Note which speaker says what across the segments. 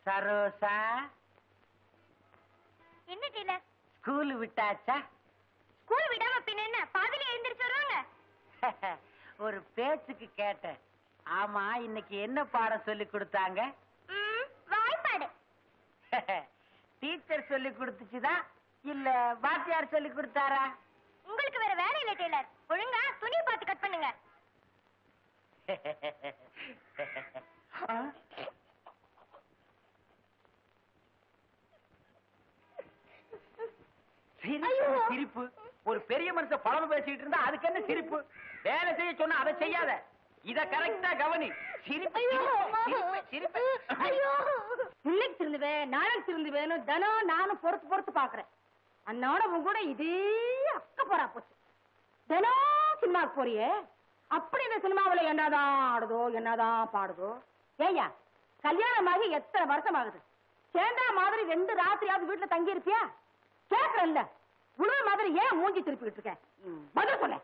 Speaker 1: சரோசா,
Speaker 2: என்ன dealer?
Speaker 1: School விட்டாச்சா?
Speaker 2: School விடாம பின்ன என்ன பாதியில எழுந்திருச்சு வருவாங்க?
Speaker 1: ஒரு பேச்சுக்கு கேட்டேன். ஆமா, இன்னைக்கு என்ன பாடம் சொல்லி கொடுத்தாங்க?
Speaker 2: வாய்ப்பாடு.
Speaker 1: டீச்சர் சொல்லி கொடுத்துச்சுதான் இல்ல வாத்தியார் சொல்லி கொடுத்தாரா?
Speaker 2: உங்களுக்கு வேற வேலை இல்ல டீலர். ஒழுங்கா துணி பார்த்து கட் பண்ணுங்க.
Speaker 1: சிரிப்பு. ஒரு பெரிய மனுஷன் பழம் பேசிட்டு இருந்தா அதுக்கு என்ன சிரிப்பு? வேலை செய்ய சொன்னா அதை செய்யாத. இத கரெக்டா கவனி. சிரிப்பு சிரிப்பு.
Speaker 3: இன்னைக்கு திருந்துவேன், நாளைக்கு திருந்துவேன்னு தினம் நானும் பொறுத்து பாக்குறேன். அண்ணாட உன் கூட இதே அக்க போறா போச்சு. தினம் சினிமாவுக்கு போறியே, அப்படி இந்த சினிமாவில என்னதான் ஆடுதோ என்னதான் பாடுதோ? ஏய்யா, கல்யாணமாகி எத்தனை வருஷம் ஆகுது? சேர்ந்தா மாதிரி 2 ராத்திரியாவது வீட்டுல தங்கி இருப்பியா? கேட்கல உழுவ மாதிரி ஏன் மூஞ்சி திருப்பிக்கிட்டு இருக்க? பதில் சொல்ல.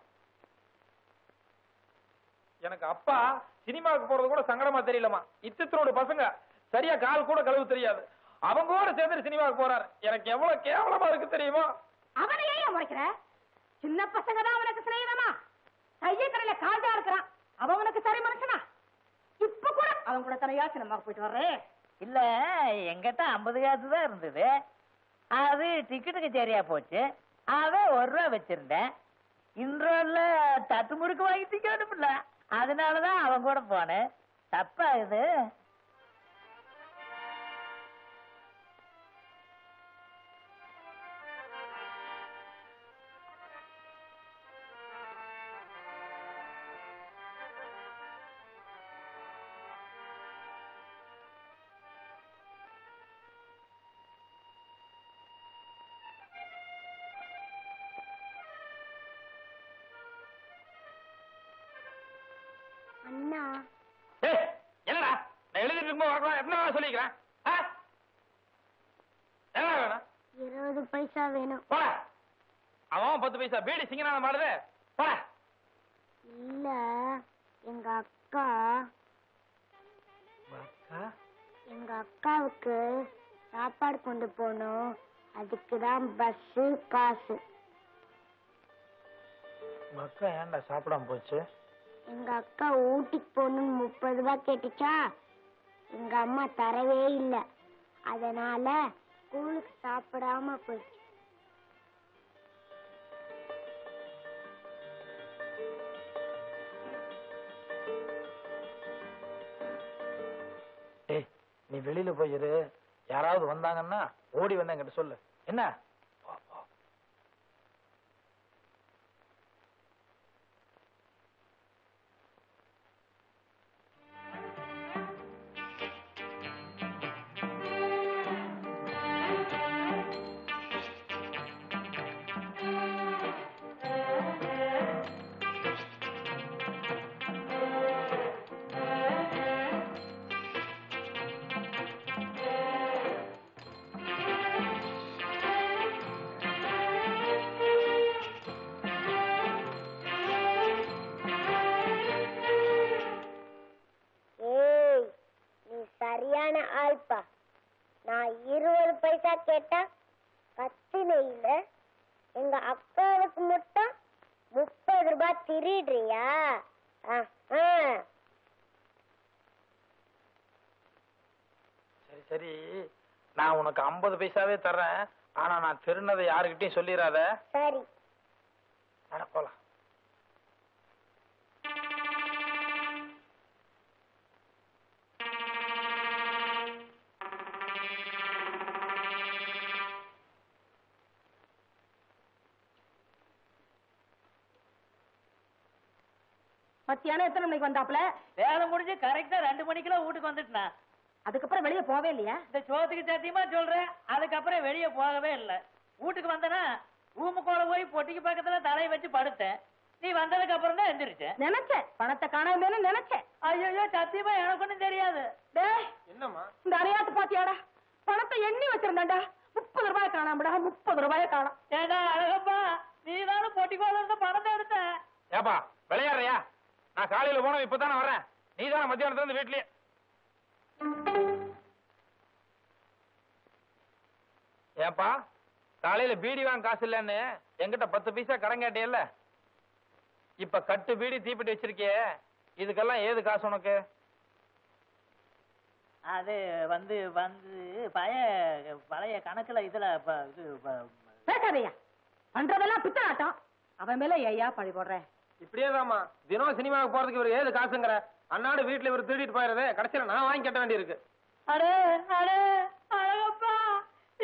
Speaker 4: எனக்கு அப்பா சினிமாவுக்கு போறது கூட சங்கடமா தெரியலமா. இத்தனோட பசங்க சரியா கால் கூட கழுவு தெரியாது. அவங்க கூட சேர்ந்து சினிமாவுக்கு போறாரு. எனக்கு எவ்வளவு கேவலமா இருக்கு தெரியுமா?
Speaker 3: அவனை ஏன் முறைக்கிற? சின்ன பசங்க தான் அவனுக்கு சிநேகிதமா? கையக்கரையில காஜா இருக்கிறான். அவன் உனக்கு சரி மனுஷனா? இப்ப கூட அவன் கூட தனியா சினிமாவுக்கு போயிட்டு வர்றேன்.
Speaker 1: இல்ல, எங்கிட்ட 50 காசு தான் இருந்தது. அது டிக்கெட்டுக்கு சரியா போச்சு. அவன் 1 ரூபா வச்சிருந்தேன். இன்றோல தட்டு முறுக்கு வாங்கி திக்கணும்ல, அதனாலதான் அவன் கூட போனேன். தப்பா இது?
Speaker 2: அண்ணா,
Speaker 4: என்னடா நான் எழுதிட்டு இருக்கும்போது என்ன சொல்லிக்கிறேன்? என்ன வேணும்?
Speaker 2: 20 பைசா வேணும்.
Speaker 4: போட. அவன் 10 பைசா பீடி சிங்கனான மாடுது. போட.
Speaker 2: இல்ல, எங்க அக்கா எங்க அக்காவுக்கு சாப்பாடு கொண்டு போகணும். அதுக்குதான் பஸ் காசு.
Speaker 4: அக்கா ஏன்டா சாப்பிடாம போச்சு?
Speaker 2: எங்க அக்கா ஊட்டிக்கு போகணும்னு 30 ரூபாய் கேட்டுச்சா, எங்க அம்மா தரவே இல்லை. அதனால ஸ்கூலுக்கு சாப்பிடாம போயிடுச்சு.
Speaker 4: ஏய், நீ வெளியில போயிரு. யாராவது வந்தாங்கன்னா ஓடி வந்து என்கிட்ட சொல்லு. என்ன?
Speaker 2: சரியான ஆள்பா. நான் 20 பைசா கேட்டா கத்தின இல்ல, எங்க அக்காவுக்கு மட்டும் 30 ரூபாய் திருடுறியா?
Speaker 4: சரி சரி, நான் உனக்கு 50 பைசாவே தர்றேன். ஆனா நான் திருநதை யாருக்கிட்டையும் சொல்லிடாத.
Speaker 2: சரி.
Speaker 4: போலாம்.
Speaker 3: மத்தியானம் எத்தனை மணிக்கு வந்தாப்ல?
Speaker 1: வேலை முடிஞ்சு கரெக்டா 2 மணிக்கெல்லாம் வீட்டுக்கு வந்துட்டுனா.
Speaker 3: அதுக்கப்புறம் வெளியே போவே இல்லையா?
Speaker 1: இந்த சோத்துக்கு சத்தியமா சொல்றேன், அதுக்கப்புறம் வெளியே போகவே இல்லை. வீட்டுக்கு வந்தனா ரூமுக்குள்ள போய் பொட்டிக்கு பக்கத்துல தலையை வச்சு படுத்தேன். நீ வந்ததுக்கு அப்புறம் தான் எந்திரிச்சேன்.
Speaker 3: நினைச்சேன் பணத்தை காணாமேன்னு நினைச்சேன்.
Speaker 1: ஐயோ, சத்தியமா எனக்கு ஒண்ணும் தெரியாது.
Speaker 4: என்னம்மா
Speaker 3: இந்த அரையாத்து பாத்தியாடா, பணத்தை எண்ணி வச்சிருந்தாண்டா. 30 ரூபாய் காணாமடா, 30 ரூபாய் காணாம்.
Speaker 1: ஏடா அழகப்பா, நீ தானே பொட்டிக்கோல இருந்த பணத்தை எடுத்த.
Speaker 4: ஏப்பா விளையாடுறியா? நான் காலையில போனோம், இப்பதானே வர்றேன். நீ தானே மத்தியானத்துல இருந்து வீட்லயே. ஏப்பா காலையில பீடி வாங்க காசு இல்லன்னு என்கிட்ட 10 பைசா கடன் கேட்டியல்ல, இப்ப கட்டு பீடி தீப்பிட்டு வச்சிருக்கியே, இதுக்கெல்லாம் ஏது காசு உனக்கு?
Speaker 1: அது வந்து வந்து பழைய கணக்குல இதுல
Speaker 3: பேசாதையா, பண்றதெல்லாம் பித்தலாட்டம். அவன் மேல ஐயா பழி போடுறேன்.
Speaker 4: இப்படியேதாம்மா தினம் சினிமாவுக்கு போறதுக்கு இவர் ஏது காசுங்கிற? அன்னாடு வீட்டுல இவர் திருடிட்டு போயிருது, கடைசியில நான் வாங்கி கட்ட வேண்டி இருக்கு.
Speaker 1: அடே அடே அழகப்பா,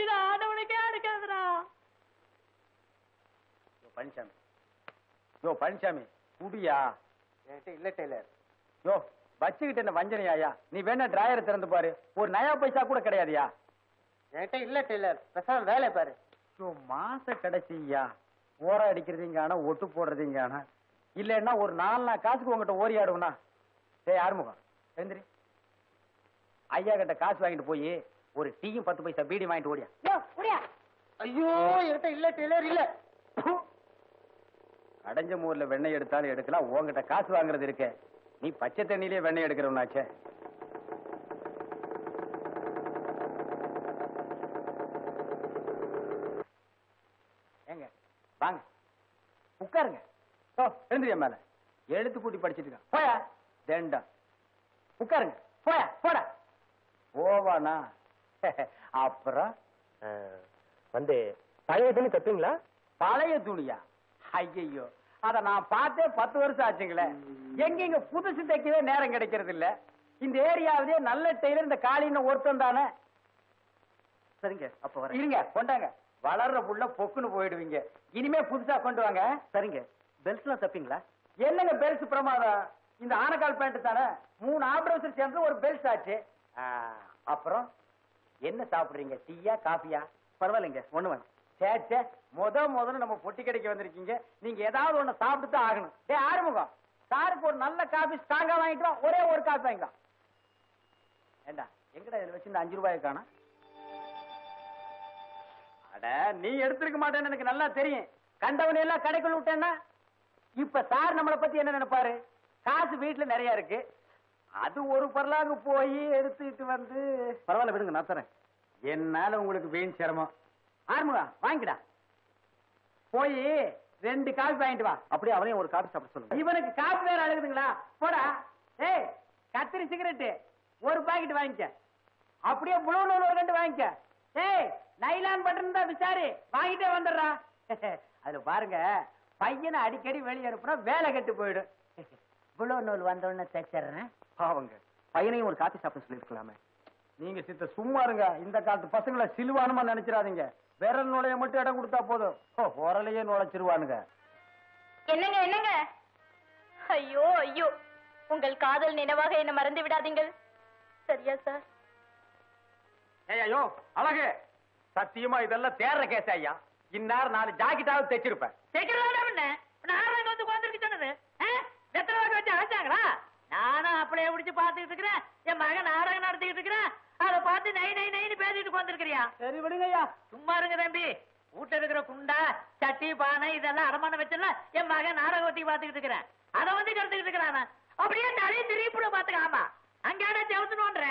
Speaker 1: இது ஆடவனுக்கே அடுக்காதுடா.
Speaker 5: பழனிசாமி, யோ பழனிசாமி குடியா? இல்ல டெய்லர். யோ வச்சுக்கிட்டு என்ன வஞ்சனையா? நீ வேணா டிராயரை திறந்து பாரு, ஒரு நயா பைசா கூட கிடையாதுயா. என்கிட்ட இல்ல டெய்லர், பேசாம வேலை பாரு. யோ மாச கடைசியா ஓர அடிக்கிறதுங்கான ஒட்டு போடுறதுங்கான இல்லன்னா ஒரு 4 நாள் காசுக்கு உங்ககிட்ட ஓரி ஆடுவனா? டேய் ஆறுமுகம் எழுந்திரி, ஐயா கிட்ட காசு வாங்கிட்டு போய் ஒரு டீயும் 10 பைசா பீடி வாங்கிட்டு ஓடியா. ஐயோ என்கிட்ட இல்ல டெய்லர் இல்ல. அடைஞ்ச மூர்ல வெண்ணெய் எடுத்தாலும் எடுக்கலாம், உங்ககிட்ட காசு வாங்குறது இருக்க. நீ பச்சை தண்ணியிலே வெண்ணெய் எடுக்கிறவனாச்சே. ஏங்க வாங்க உட்காருங்க. ஓ எழுந்திரியா மேல எழுத்து கூட்டி படிச்சிட்டு இருக்கான். போயா தேண்டா உட்காருங்க. போயா போடா போவானா? அப்புறம்
Speaker 6: வந்து பழைய துணி தப்பீங்களா?
Speaker 5: பழைய துணியா? ஐயோ அத நான் பார்த்தே 10 வருஷம் ஆச்சுங்களே. எங்க புதுசு தைக்கவே நேரம் கிடைக்கிறது இல்ல. இந்த ஏரியாவிலே நல்ல டெய்லர் இந்த காலின்னு ஒருத்தன் தானே. சரிங்க அப்ப வர இருங்க, கொண்டாங்க. வளர்ற புள்ள பொக்குன்னு போயிடுவீங்க. இனிமே புதுசா கொண்டு வாங்க. சரிங்க. பெல்ட் எல்லாம் தப்பீங்களா? என்னங்க பெல்ட் பிரமாதம், இந்த ஆனக்கால் பேண்ட் தானே. 3 ஆப்ரேஷன் சேர்ந்து ஒரு பெல்ட் ஆச்சு. அப்புறம் என்ன சாப்பிடுறீங்க, டீயா காபியா? பரவாயில்லைங்க ஒண்ணு வேணும். சேச்சே முதல்ல நம்ம பொட்டி கடைக்கு வந்திருக்கீங்க, நீங்க ஏதாவது ஒண்ணு சாப்பிட்டு தான் ஆகணும். டே ஆறுமுகம், சாருக்கு ஒரு நல்ல காபி ஸ்ட்ராங்கா வாங்கிட்டு வா. ஒரே ஒரு காபி வாங்கிக்கலாம். ஏண்டா எங்கடா இதுல வச்சு இந்த 5 ரூபாய் காணோம்? அட நீ எடுத்திருக்க மாட்டேன்னு எனக்கு நல்லா தெரியும். கண்டவனை எல்லாம் கடைக்குள்ள விட்டேன்னா இப்ப சார் நம்மளை பத்தி என்ன நினைப்பாரு? காசு வீட்டுல நிறைய இருக்கு, அது ஒரு பரலாங்க போய் எடுத்துட்டு வந்து. பரவாயில்ல விடுங்க, நான் தரேன். என்னால உங்களுக்கு வீண் சிரமம். ஆறுமுகா வாங்கிடா, போய் 2 காபி வாங்கிட்டு வா. அப்படியே அவனையும் ஒரு காபி சாப்பிட சொல்லுங்க. இவனுக்கு காபி வேற அழுகுதுங்களா? போடா. ஏய் கத்திரி சிகரெட் ஒரு பாக்கெட் வாங்கிக்க. அப்படியே புளூ நூல் ஒரு 2 வாங்கிக்க. ஏய் நைலான் பட்டன் தான் விசாரி, வாங்கிட்டே வந்துடுறா. அதுல பாருங்க, பையனை அடிக்கடி வெளியே அனுப்புனா வேலை கெட்டு போயிடும். புளூ நூல் வந்தோடனே தைச்சிடுறேன். அவங்க பையனையும் ஒரு காபி சாப்பிட சொல்லிருக்கலாமே. நீங்க சித்த சும்மா இருங்க. இந்த காலத்து பசங்களை சிலுவானுமா நினைச்சிடாதீங்க. விரல் நுழைய மட்டும் இடம் கொடுத்தா போதும், உரலையே நுழைச்சிருவானுங்க.
Speaker 7: என்னங்க என்னங்க, ஐயோ ஐயோ, உங்கள் காதல் நினைவாக என்ன மறந்து விடாதீங்கள். சரியா சார்?
Speaker 5: ஐயோ அழகு, சத்தியமா இதெல்லாம் தேர்ற கேஸ் ஐயா. இந்நேரம் 4 ஜாக்கெட்டாவது தைச்சிருப்பேன்.
Speaker 1: நானும் அப்படியே பிடிச்சு பாத்துக்கிட்டு இருக்கிறேன். என் மகன் நாடகம் நடத்திக்கிட்டு இருக்கிறேன், அதை பார்த்து நை நை நைன்னு பேசிட்டு வந்திருக்கிறியா?
Speaker 5: சரி விடுங்க ஐயா.
Speaker 1: சும்மா இருங்க தம்பி. வீட்டுல இருக்கிற குண்டா சட்டி பானை இதெல்லாம் அடமான வச்சல என் மகன் நாடகம் ஒத்தி பாத்துக்கிட்டு இருக்கிறேன். அதை வந்து கருத்துக்கிட்டு இருக்கிறான். அப்படியே நிறைய திருப்பி பாத்துக்க. ஆமா அங்கேடா செவத்துணுன்ற.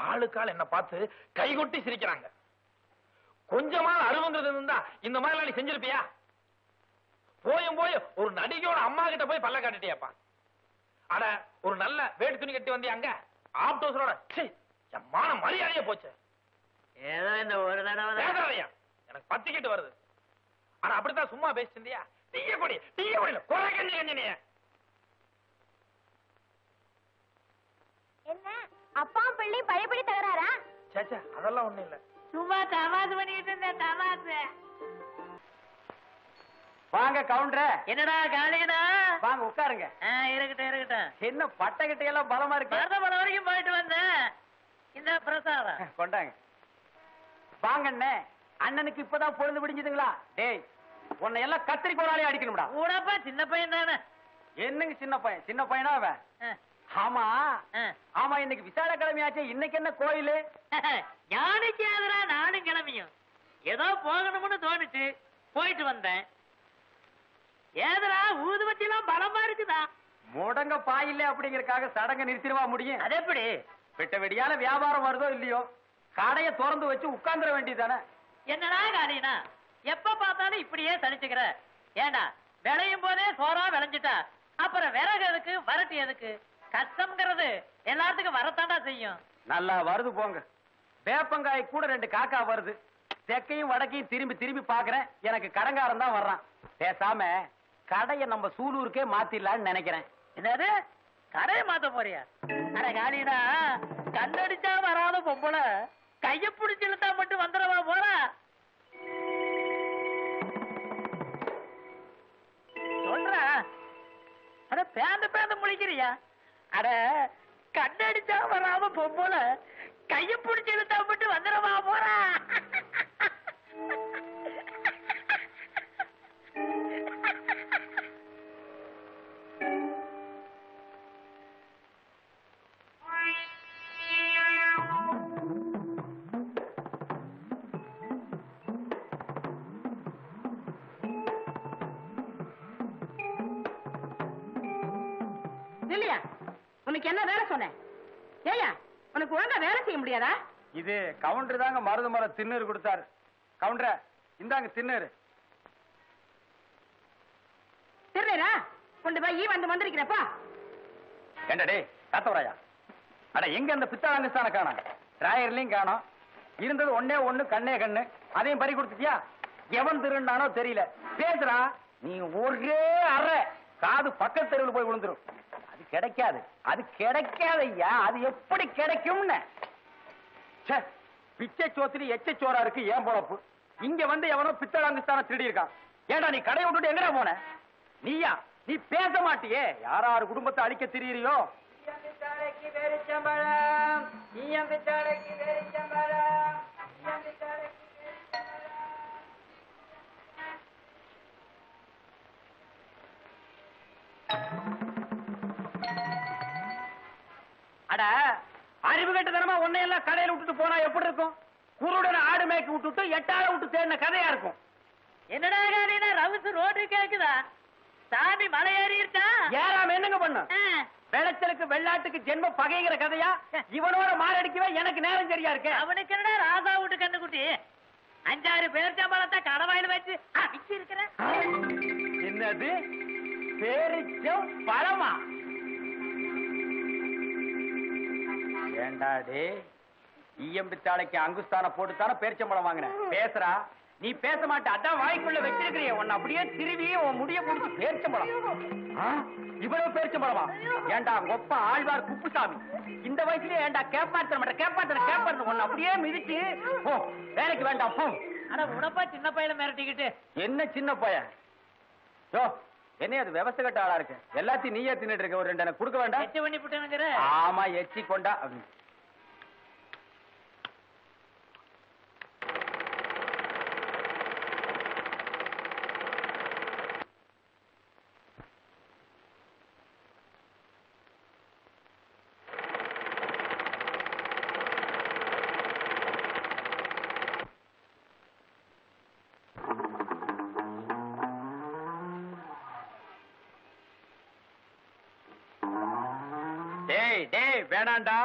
Speaker 4: ஆளுக்கால் என்ன பார்த்து கைகொட்டி சிரிக்கிறாங்க. கொஞ்சமா அருவங்கிறது இருந்தா இந்த மாதிரி நீ செஞ்சிருப்பியா? போயும் போய் ஒரு நடிகையோட அம்மா கிட்ட போய் பல்ல காட்டிட்டியாப்பா. அட ஒரு நல்ல வேட்டு துணி கட்டி வந்தியாங்க ஆப்டோஸரோட. என் மான மரியாதையே போச்சு.
Speaker 1: ஏதோ இந்த ஒரு தடவை
Speaker 4: எனக்கு பத்திக்கிட்டு வருது. ஆனா அப்படித்தான் சும்மா பேசிட்டு இருந்தியா? டீய கொடி குறை கஞ்சி கஞ்சினிய.
Speaker 7: என்ன அப்பா பிள்ளை பழையபடி தகராறா?
Speaker 4: சேச்சா அதெல்லாம் ஒண்ணும் இல்ல,
Speaker 1: சும்மா தமாசு பண்ணிட்டு இருந்தேன். தமாசு.
Speaker 5: வாங்க கவுண்டர்.
Speaker 1: என்னடா காலையனா?
Speaker 5: வாங்க உட்காருங்க.
Speaker 1: இருக்கட்டும் இருக்கட்டும்.
Speaker 5: என்ன பட்டகிட்ட எல்லாம் பலமா இருக்கு.
Speaker 1: மருதமலை வரைக்கும் போயிட்டு வந்தேன். இந்த பிரசாதம்
Speaker 5: கொண்டாங்க. வாங்க அண்ணே, அண்ணனுக்கு இப்பதான் பொழுது விடிஞ்சதுங்களா? டேய் உன்னை எல்லாம் கத்திரிக்கோளாலே அடிக்கணும்டா.
Speaker 1: கூடப்பா சின்ன பையன் தானே.
Speaker 5: என்னங்க சின்ன பையன்? சின்ன பையனா அவன்? ஆமா
Speaker 1: ஆ.
Speaker 5: ஆமா, இன்னைக்கு விசால கிழமையாச்சே, இன்னைக்கு என்ன கோயிலு?
Speaker 1: யானைக்கு ஆதரா நானும் கிளம்பியும் ஏதோ போகணும்னு தோணுச்சு, போயிட்டு வந்தேன். ஏதரா ஊதுவத்தி எல்லாம் பலமா இருக்குதா?
Speaker 5: முடங்க பாயில்ல அப்படிங்கறக்காக சடங்க நிறுத்திடுவா முடியும்?
Speaker 1: அது எப்படி?
Speaker 5: வெட்ட வெடியால வியாபாரம் வருதோ இல்லையோ, கடையை திறந்து வச்சு உட்கார்ந்துட வேண்டியதானே.
Speaker 1: என்னடா காரியனா, எப்ப பார்த்தாலும் இப்படியே தனிச்சுக்கிற? ஏண்டா விளையும் போதே சோறா விளைஞ்சிட்டா அப்புறம் விறகு எதுக்கு, வரட்டு எதுக்கு? கஷ்டம்ங்கிறது எல்லாத்துக்கும் வரத்தாண்டா செய்யும்.
Speaker 5: நல்லா வருது போங்க. வேப்பங்காய் கூட 2 காக்கா வருது. தெற்கையும் வடக்கையும் திரும்பி திரும்பி பாக்குறேன், எனக்கு கடங்காரன் தான் வர்றான். பேசாம கடையை நம்ம சூலூருக்கே மாத்திடலான்னு நினைக்கிறேன்.
Speaker 1: என்னது, கடையை மாத்த போறியா? அட காலிடா, கண்ணடிச்சா வராத பொம்பளை கைய பிடிச்சு இழுத்தா மட்டும் வந்துடவா போறா? சொல்றா. அட பேந்து பேந்து முழிக்கிறியா? அட கண்ணடிச்சா வராம பொம்பளை கைய பிடிச்சு இழுத்தா மட்டும் வந்துடவா போறா?
Speaker 3: இல்லையா? உனக்கு என்ன வேலை சொன்னேன்? ஏயா, உனக்கு ஒழுங்கா வேலை செய்ய முடியாதா?
Speaker 5: இது கவுண்டர் தாங்க மருது மரம் திண்ணூறு கொடுத்தாரு. கவுண்டர இந்தாங்க திண்ணூறு.
Speaker 3: திருநீரா கொண்டு போய் வந்து வந்திருக்கிறப்பா.
Speaker 5: ஏண்டா காத்தவராயா, அட எங்க அந்த பித்தாளங்கஸ்தான காணோம், டிராயர்லயும் காணோம். இருந்தது ஒண்ணே ஒண்ணு, கண்ணே கண்ணு, அதையும் பறி கொடுத்துட்டியா? எவன் திருநானோ தெரியல. பேசுறா நீ ஒரே அறை, காது பக்கத்து தெருவில் போய் விழுந்துரும். அது கிடைக்காது, அது கிடைக்காது ஐயா. அது எப்படி கிடைக்கும்னு? பிச்சை சோத்திரி எச்ச சோறா இருக்கு ஏன் பொழப்பு. இங்க வந்து எவனோ பித்தளாங்குஸ்தான திருடி இருக்கான். ஏண்டா நீ கடையை விட்டுட்டு எங்கடா போன? நீயா? நீ பேச மாட்டியே. யாராரு குடும்பத்தை அழிக்க திரியறியோ? அட அறிவு கட்டத்தனமா உன்னையெல்லாம் கடையில விட்டுட்டு போனா எப்படி இருக்கும்? குருடன் ஆடு மேய்க்கு விட்டுட்டு 8 ஆளை விட்டு தேடின கதையா இருக்கும்.
Speaker 1: என்னடா காரியனா, ரவுசு ரோடு கேக்குதா? சாமி மலை ஏறிடுச்சா?
Speaker 5: ஏறாம என்னங்க பண்ண? வெளச்சலுக்கு வெள்ளாட்டுக்கு ஜென்ம பகைங்கிற கதையா? இவனோட மாரடிக்கவே எனக்கு நேரம் சரியா இருக்கு.
Speaker 1: அவனுக்கு என்னடா ராசா விட்டு கண்ணுக்குட்டி? 5-6 பேரிச்சம்பழத்தை கடவாயில் வச்சு அடிச்சு இருக்கிற.
Speaker 5: என்னது பேரிச்சம் பழமா? ஏண்டாடே, ஈயம்பித்தாளைக்கு அங்குஸ்தான போட்டுத்தானே பேரிச்சம்பழம் வாங்கினேன். பேசுறா நீ பேச மாட்ட, அதான் வாய்க்குள்ள வச்சிருக்கிறிய. உன்னை அப்படியே திருவி உன் முடிய முடிச்சு பேரிச்சம்பழம். இவ்வளவு பேரிச்சம்பழமா? ஏண்டா ஒப்ப ஆழ்வார் குப்புசாமி, இந்த வயசுலயே ஏண்டா கேப்பாத்தன உன்னை அப்படியே மிதிச்சு போ, வேலைக்கு வேண்டாம் போ.
Speaker 1: ஆனா உடப்பா சின்ன பையனை மிரட்டிக்கிட்டு.
Speaker 5: என்ன சின்ன பையன்? யோ என்ன அது விவசாய கட்ட ஆளா இருக்கு. எல்லாத்தையும் நீயே தின்னுட்டு இருக்க. ஒரு 2 எனக்கு கொடுக்க வேண்டாம்?
Speaker 1: எச்சு பண்ணி விட்டுனுங்கிற.
Speaker 5: ஆமா எச்சி கொண்டா. வேணாண்டா,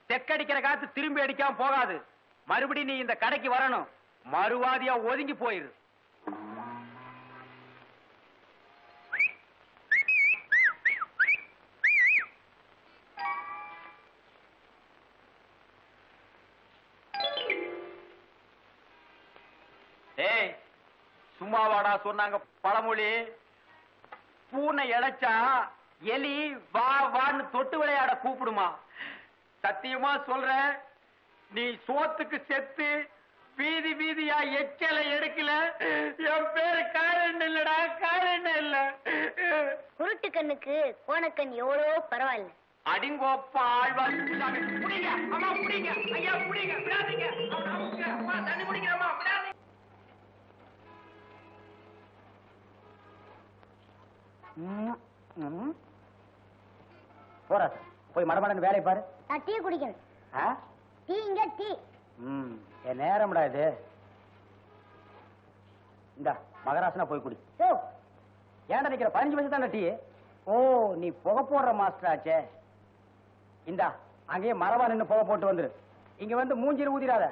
Speaker 5: தெக்கடிக்கிற காத்து திரும்பி அடிக்காம போகாது. மறுபடியும் நீ இந்த கடைக்கு வரணும். மறுவாதியா ஒதுங்கி போயிரு. ஏய் சும்மாவாடா சொன்னாங்க பழமொழி. பூனை இழைச்சா எலி வா வான்னு தொட்டு விளையாட கூப்பிடுமா? சத்தியமா சொல்ற, நீ சோத்துக்கு செத்து வீதி வீதியா எச்சலை எடுக்கல, என் பேரு காரணம் இல்லடா, காரணம் இல்ல.
Speaker 2: குருட்டு கண்ணுக்கு கோணக்கண் எவ்வளவோ பரவாயில்ல.
Speaker 5: அடிங்கோப்பா ஆழ்வார் புடிங்க, அம்மா புடிங்க, ஐயா புடிங்க, விடாதீங்க, அம்மா தண்ணி குடிக்கிறம்மா, விடாதீங்க. போறா சார். போய் மடமடன்னு வேலையை பாரு.
Speaker 2: நான் டீ குடிக்கணும்.
Speaker 5: ஆ?
Speaker 2: டீ இங்க டீ.
Speaker 5: என் நேரம்டா இது. இந்த மகராசனா போய் குடி.
Speaker 2: ஓ
Speaker 5: ஏன்டா நிக்கிற? 15 வயசு தானே டீ. ஓ நீ புகை போடுற மாஸ்டர் ஆச்சே. இந்தா அங்கேயே மரவா நின்னு புகை போட்டு வந்துரு. இங்க வந்து மூஞ்சில ஊதிராத.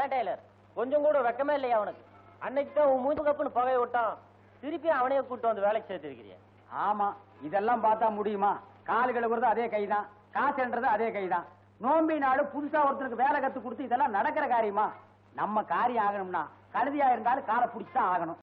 Speaker 6: ஏன் டெய்லர், கொஞ்சம் கூட வெக்கமே இல்லையா அவனுக்கு? அன்னைக்கு தான் உன் மூஞ்சி கப்புன்னு புகையை விட்டான், திருப்பி அவனையே கூட்டு வந்து வேலைக்கு சேர்த்திருக்கிறிய.
Speaker 5: ஆமா, இதெல்லாம் பார்த்தா முடியுமா? காலு கழுவுறது அதே கைதான், காசுன்றது அதே கைதான். நோம்பி நாடு புதுசா ஒருத்தருக்கு வேலை கத்து கொடுத்து இதெல்லாம் நடக்கிற காரியமா? நம்ம காரியம் ஆகணும்னா கழுதியா இருந்தாலும் காலை பிடிச்சுதான் ஆகணும்.